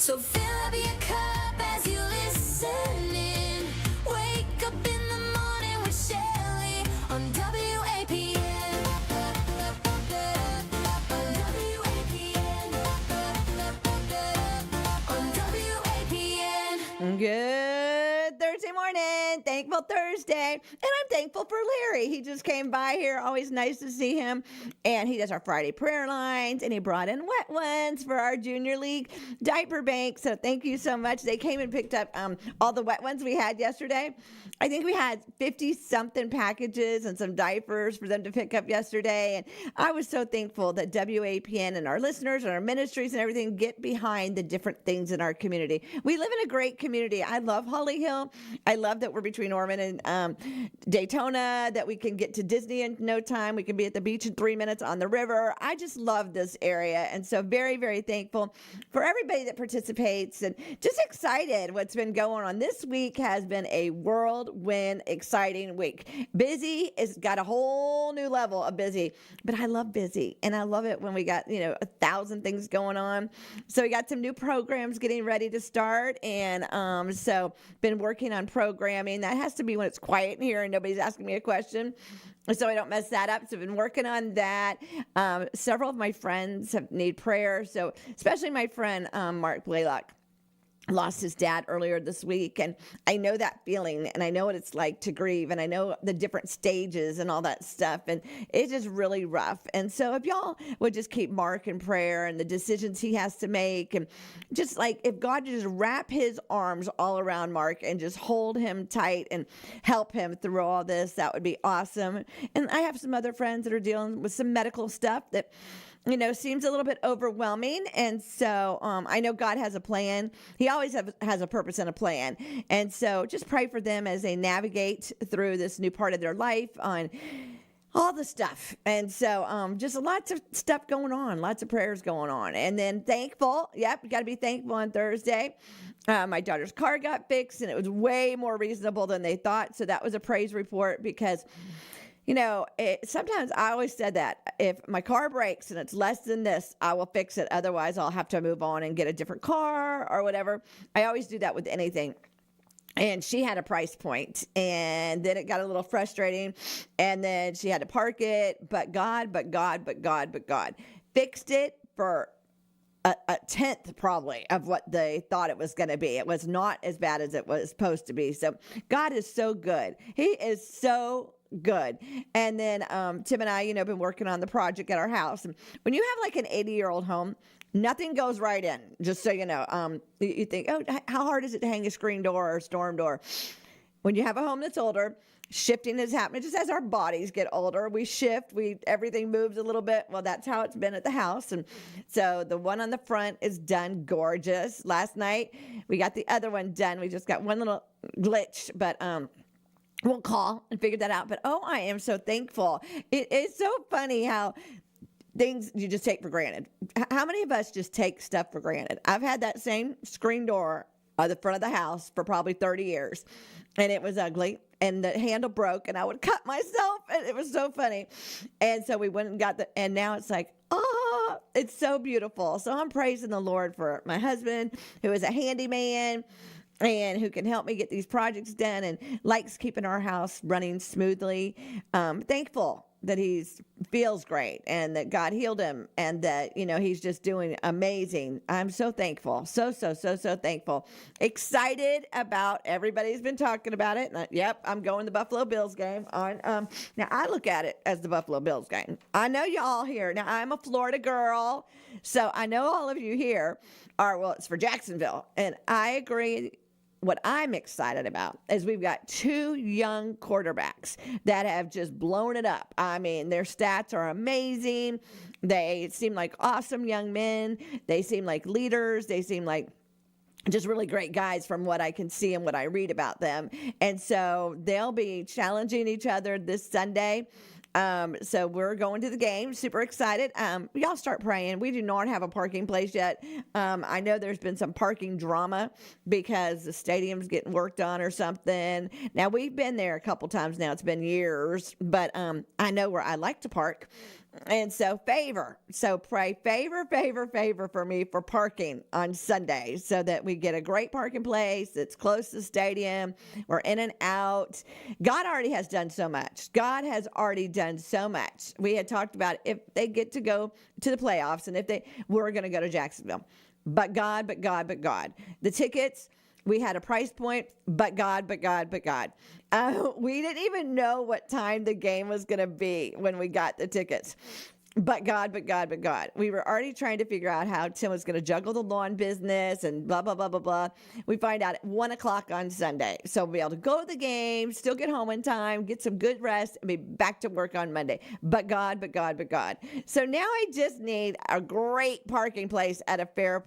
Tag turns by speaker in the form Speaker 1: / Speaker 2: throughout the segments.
Speaker 1: So fill up your cup as you listen in. Wake up in the morning with Shelly on WAPN. On WAPN.
Speaker 2: Good Thursday morning. Thankful Thursday. And I'm thankful for Larry. He just came by here. Always nice to see him. And he does our Friday prayer lines. And he brought in wet ones for our Junior League diaper bank. So thank you so much. They came and picked up all the wet ones we had yesterday. I think we had 50-something packages and some diapers for them to pick up yesterday. And I was so thankful that WAPN and our listeners and our ministries and everything get behind the different things in our community. We live in a great community. I love Holly Hill. I love that we're between Ormond and Daytona, that we can get to Disney in no time. We can be at the beach in 3 minutes on the river. I just love this area. And so very, very thankful for everybody that participates and just excited what's been going on. This week has been a whirlwind exciting week. Busy has got a whole new level of busy, but I love busy. And I love it when we got, 1,000 things going on. So we got some new programs getting ready to start. And so been working on programming. That has to be when it's quiet in here and nobody's asking me a question, so I don't mess that up. So I've been working on that. Several of my friends have need prayer. So especially my friend Mark Blaylock lost his dad earlier this week. And I know that feeling, and I know what it's like to grieve, and I know the different stages and all that stuff. And it's just really rough. And so if y'all would just keep Mark in prayer and the decisions he has to make, and just like if God just wrap his arms all around Mark and just hold him tight and help him through all this, that would be awesome. And I have some other friends that are dealing with some medical stuff that seems a little bit overwhelming. And so I know God has a plan. He always has a purpose and a plan. And so just pray for them as they navigate through this new part of their life on all the stuff. And so just lots of stuff going on, lots of prayers going on. And then thankful. Yep, you got to be thankful on Thursday. My daughter's car got fixed, and it was way more reasonable than they thought. So that was a praise report because sometimes I always said that if my car breaks and it's less than this, I will fix it. Otherwise, I'll have to move on and get a different car or whatever. I always do that with anything. And she had a price point, and then it got a little frustrating, and then she had to park it. But God fixed it for a tenth probably of what they thought it was going to be. It was not as bad as it was supposed to be. So God is so good. He is so good. And then Tim and I, been working on the project at our house. And when you have like an 80-year-old home, nothing goes right in, just so you know. You think, oh, how hard is it to hang a screen door or a storm door? When you have a home that's older, shifting is happening. Just as our bodies get older, we shift, everything moves a little bit. Well, that's how it's been at the house. And so the one on the front is done gorgeous. Last night, we got the other one done. We just got one little glitch, but we'll call and figure that out. But I am so thankful. It is so funny how things you just take for granted. How many of us just take stuff for granted? I've had that same screen door at the front of the house for probably 30 years, and it was ugly, and the handle broke, and I would cut myself, and it was so funny. And so we went and got and now it's like, it's so beautiful. So I'm praising the Lord for my husband, who is a handyman and who can help me get these projects done and likes keeping our house running smoothly. Thankful that he feels great and that God healed him and that, he's just doing amazing. I'm so thankful. So thankful. Excited about everybody's been talking about it. Yep, I'm going to the Buffalo Bills game on. Now, I look at it as the Buffalo Bills game. I know y'all here. Now, I'm a Florida girl, so I know all of you here it's for Jacksonville. And I agree. What I'm excited about is we've got two young quarterbacks that have just blown it up. I mean, their stats are amazing. They seem like awesome young men. They seem like leaders. They seem like just really great guys from what I can see and what I read about them. And so they'll be challenging each other this Sunday. So we're going to the game. Super excited. Y'all start praying. We do not have a parking place yet. I know there's been some parking drama because the stadium's getting worked on or something. Now, we've been there a couple times now. It's been years, but I know where I like to park. And so favor. So pray favor for me for parking on Sunday so that we get a great parking place that's close to the stadium. We're in and out. God already has done so much. God has already done so much. We had talked about if they get to go to the playoffs and we're going to go to Jacksonville. But God. The tickets, we had a price point, but God. We didn't even know what time the game was going to be when we got the tickets. But God. We were already trying to figure out how Tim was going to juggle the lawn business and blah, blah, blah, blah, blah. We find out at 1 o'clock on Sunday. So we'll be able to go to the game, still get home in time, get some good rest, and be back to work on Monday. But God. So now I just need a great parking place at a fair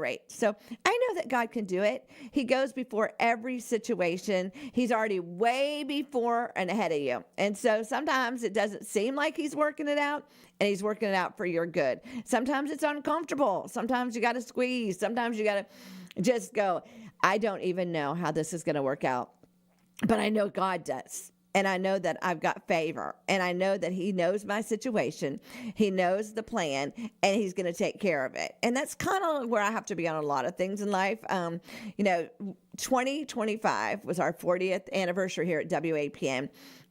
Speaker 2: rate. So I know that God can do it. He goes before every situation. He's already way before and ahead of you. And so sometimes it doesn't seem like he's working it out. And he's working it out for your good. Sometimes it's uncomfortable. Sometimes you got to squeeze. Sometimes you got to just go, I don't even know how this is going to work out. But I know God does. And I know that I've got favor. And I know that he knows my situation. He knows the plan. And he's going to take care of it. And that's kind of where I have to be on a lot of things in life. 2025 was our 40th anniversary here at WAPN.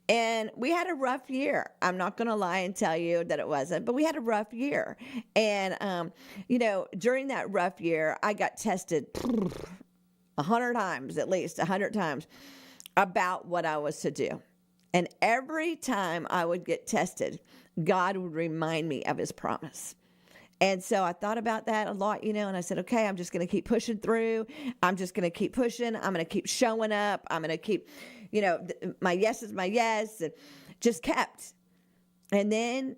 Speaker 2: And we had a rough year. I'm not going to lie and tell you that it wasn't, but we had a rough year. And, during that rough year, I got tested 100 times, at least 100 times, about what I was to do. And every time I would get tested, God would remind me of his promise. And so I thought about that a lot, and I said, okay, I'm just going to keep pushing through. I'm just going to keep pushing. I'm going to keep showing up. I'm going to keep, my yes is my yes. And just kept. And then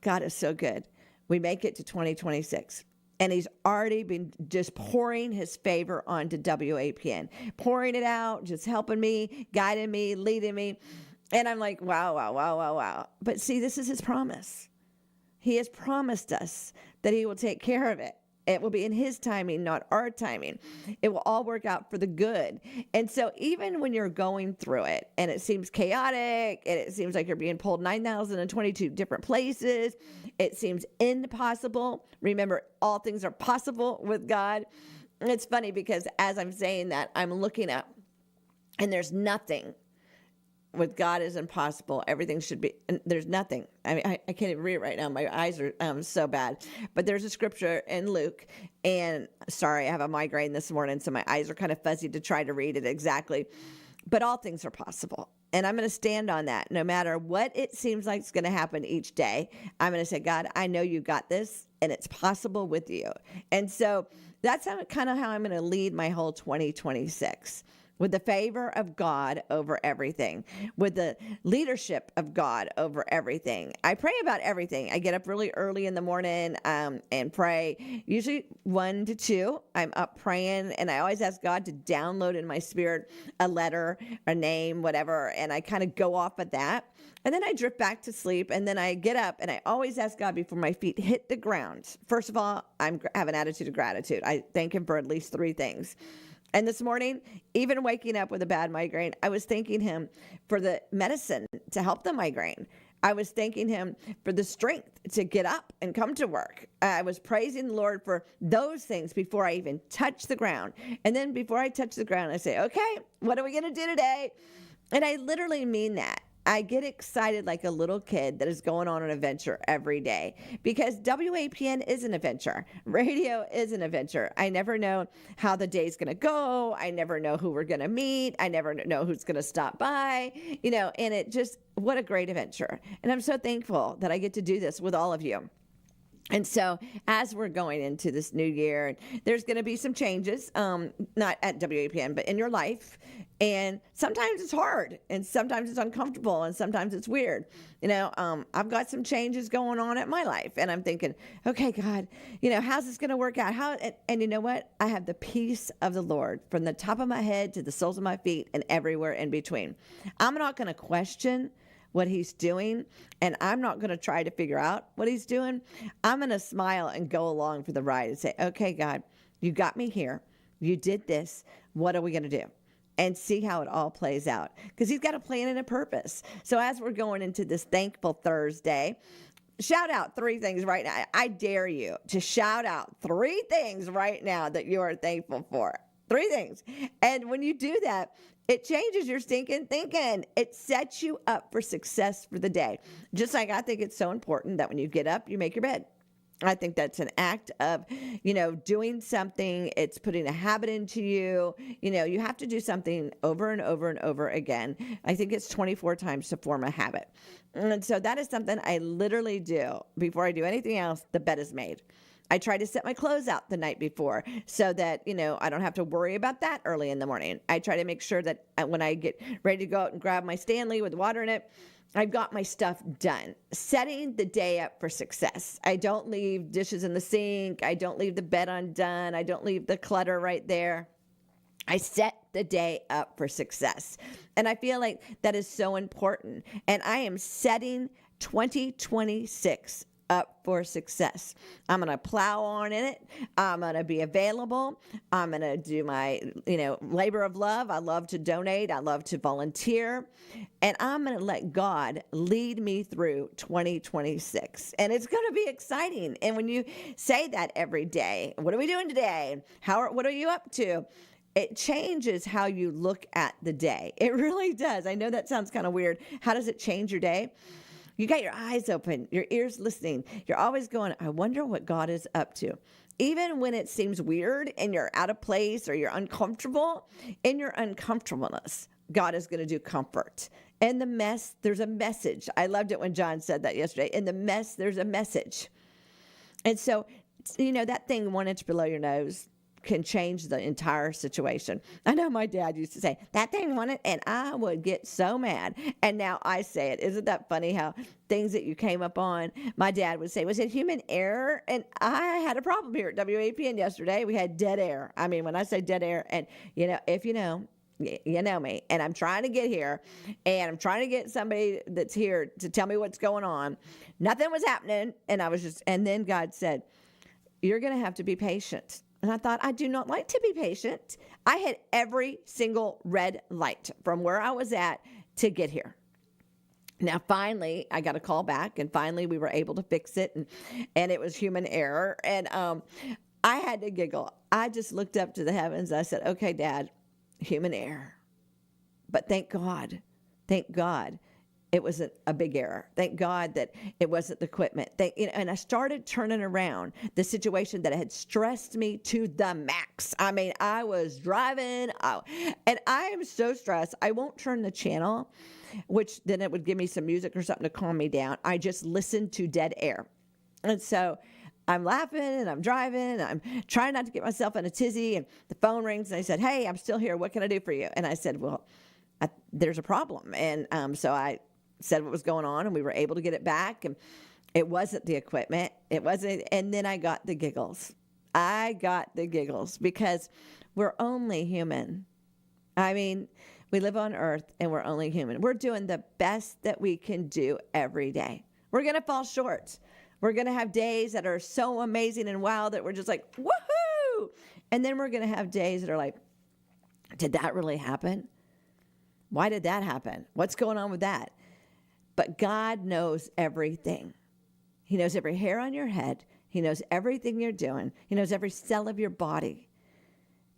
Speaker 2: God is so good. We make it to 2026. And he's already been just pouring his favor onto WAPN, pouring it out, just helping me, guiding me, leading me. And I'm like, wow. But see, this is his promise. He has promised us that he will take care of it. It will be in his timing, not our timing. It will all work out for the good. And so even when you're going through it and it seems chaotic and it seems like you're being pulled 9,022 different places, it seems impossible. Remember, all things are possible with God. And it's funny because as I'm saying that, I'm looking up and there's nothing. With God is impossible. Everything should be, and there's nothing. I mean, I can't even read it right now. My eyes are so bad. But there's a scripture in Luke, and sorry, I have a migraine this morning, so my eyes are kind of fuzzy to try to read it exactly. But all things are possible. And I'm going to stand on that. No matter what it seems like is going to happen each day, I'm going to say, God, I know you got this, and it's possible with you. And so that's kind of how I'm going to lead my whole 2026. With the favor of God over everything, with the leadership of God over everything. I pray about everything. I get up really early in the morning and pray, usually 1 to 2. I'm up praying, and I always ask God to download in my spirit a letter, a name, whatever, and I kind of go off of that. And then I drift back to sleep, and then I get up, and I always ask God before my feet hit the ground. First of all, I have an attitude of gratitude. I thank him for at least 3 things. And this morning, even waking up with a bad migraine, I was thanking him for the medicine to help the migraine. I was thanking him for the strength to get up and come to work. I was praising the Lord for those things before I even touch the ground. And then before I touch the ground, I say, okay, what are we going to do today? And I literally mean that. I get excited like a little kid that is going on an adventure every day because WAPN is an adventure. Radio is an adventure. I never know how the day's going to go. I never know who we're going to meet. I never know who's going to stop by, and it just, what a great adventure. And I'm so thankful that I get to do this with all of you. And so as we're going into this new year, there's going to be some changes, not at WAPN, but in your life. And sometimes it's hard and sometimes it's uncomfortable and sometimes it's weird. I've got some changes going on at my life and I'm thinking, okay, God, how's this going to work out? And you know what? I have the peace of the Lord from the top of my head to the soles of my feet and everywhere in between. I'm not going to question what he's doing, and I'm not going to try to figure out what he's doing. I'm going to smile and go along for the ride and say, okay, God, you got me here. You did this. What are we going to do? And see how it all plays out, because he's got a plan and a purpose. So as we're going into this Thankful Thursday, Shout out 3 things right now. I dare you to shout out 3 things right now that you are thankful for. 3 things. And when you do that, it changes your stinking thinking. It sets you up for success for the day. Just like I think it's so important that when you get up, you make your bed. I think that's an act of, doing something. It's putting a habit into you. You have to do something over and over and over again. I think it's 24 times to form a habit. And so that is something I literally do before I do anything else. The bed is made. I try to set my clothes out the night before so that, I don't have to worry about that early in the morning. I try to make sure that when I get ready to go out and grab my Stanley with water in it, I've got my stuff done. Setting the day up for success. I don't leave dishes in the sink. I don't leave the bed undone. I don't leave the clutter right there. I set the day up for success. And I feel like that is so important. And I am setting 2026 up for success. I'm going to plow on in it. I'm going to be available. I'm going to do my, labor of love. I love to donate. I love to volunteer. And I'm going to let God lead me through 2026. And it's going to be exciting. And when you say that every day, what are we doing today? What are you up to? It changes how you look at the day. It really does. I know that sounds kind of weird. How does it change your day? You got your eyes open, your ears listening. You're always going, I wonder what God is up to. Even when it seems weird and you're out of place or you're uncomfortable, in your uncomfortableness, God is going to do comfort. In the mess, there's a message. I loved it when John said that yesterday. In the mess, there's a message. And so, that thing 1 inch below your nose can change the entire situation. I know my dad used to say, that thing wanted, and I would get so mad. And now I say it. Isn't that funny how things that you came up on, my dad would say, was it human error? And I had a problem here at WAPN yesterday. We had dead air. I mean, when I say dead air, and if you know me, and I'm trying to get here, and I'm trying to get somebody that's here to tell me what's going on. Nothing was happening. And then God said, you're going to have to be patient. And I thought, I do not like to be patient. I had every single red light from where I was at to get here. Now, finally, I got a call back, and finally we were able to fix it, and it was human error. And I had to giggle. I just looked up to the heavens. I said, okay, Dad, human error. But thank God, it wasn't a big error. Thank God that it wasn't the equipment. And I started turning around the situation that had stressed me to the max. I mean, I was driving, and I am so stressed. I won't turn the channel, which then it would give me some music or something to calm me down. I just listened to dead air. And so I'm laughing and I'm driving and I'm trying not to get myself in a tizzy, and the phone rings and they said, hey, I'm still here. What can I do for you? And I said, well, there's a problem. And so I said what was going on, and we were able to get it back. And it wasn't the equipment. It wasn't. And then I got the giggles. Because we're only human. I mean, we live on earth and we're only human. We're doing the best that we can do every day. We're going to fall short. We're going to have days that are so amazing and wow that we're just like, woohoo! And then we're going to have days that are like, did that really happen? Why did that happen? What's going on with that? But God knows everything. He knows every hair on your head. He knows everything you're doing. He knows every cell of your body.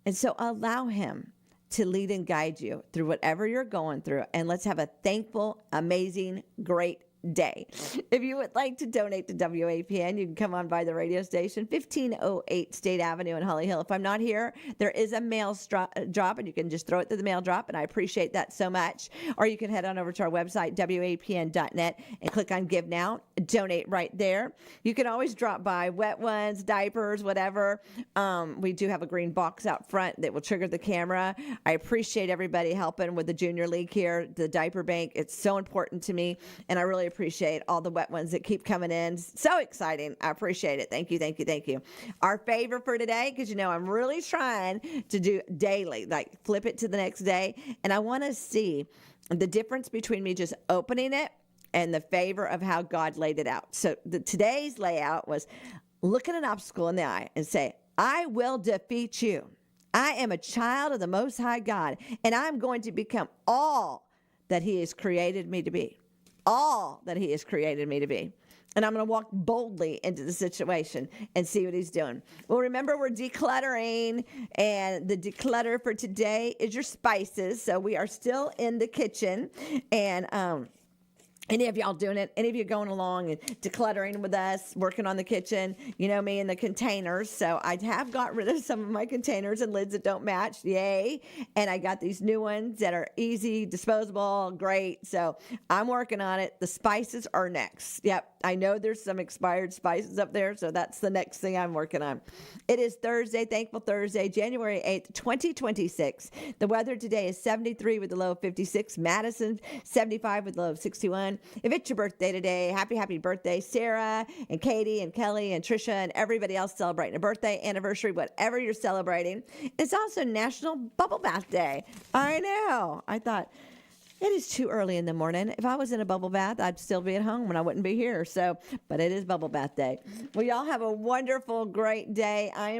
Speaker 2: And so allow him to lead and guide you through whatever you're going through. And let's have a thankful, amazing, great day. If you would like to donate to WAPN, you can come on by the radio station, 1508 State Avenue in Holly Hill. If I'm not here, there is a mail drop, and you can just throw it through the mail drop, and I appreciate that so much. Or you can head on over to our website, WAPN.net, and click on Give Now. Donate right there. You can always drop by wet ones, diapers, whatever. We do have a green box out front that will trigger the camera. I appreciate everybody helping with the Junior League here, the diaper bank. It's so important to me, and I really appreciate all the wet ones that keep coming in. So exciting. I appreciate it. Thank you. Our favor for today, because I'm really trying to do daily, like flip it to the next day. And I want to see the difference between me just opening it and the favor of how God laid it out. So today's layout was look at an obstacle in the eye and say, I will defeat you. I am a child of the Most High God, and I'm going to become all that he has created me to be. All that he has created me to be. and I'm going to walk boldly into the situation and see what he's doing. Well, remember, we're decluttering, and the declutter for today is your spices. So we are still in the kitchen, and any of y'all doing it? Any of you going along and decluttering with us, working on the kitchen? You know me and the containers. So I have got rid of some of my containers and lids that don't match. Yay. And I got these new ones that are easy, disposable, great. So I'm working on it. The spices are next. Yep. I know there's some expired spices up there. So that's the next thing I'm working on. It is Thursday, Thankful Thursday, January 8th, 2026. The weather today is 73 with the low of 56. Madison, 75 with the low of 61. If it's your birthday today, happy birthday, Sarah and Katie and Kelly and Trisha and everybody else celebrating a birthday, anniversary, whatever you're celebrating. It's also National Bubble Bath Day. I know. I thought, it is too early in the morning. If I was in a bubble bath, I'd still be at home and I wouldn't be here. So, but it is Bubble Bath Day. Well, y'all have a wonderful, great day. I am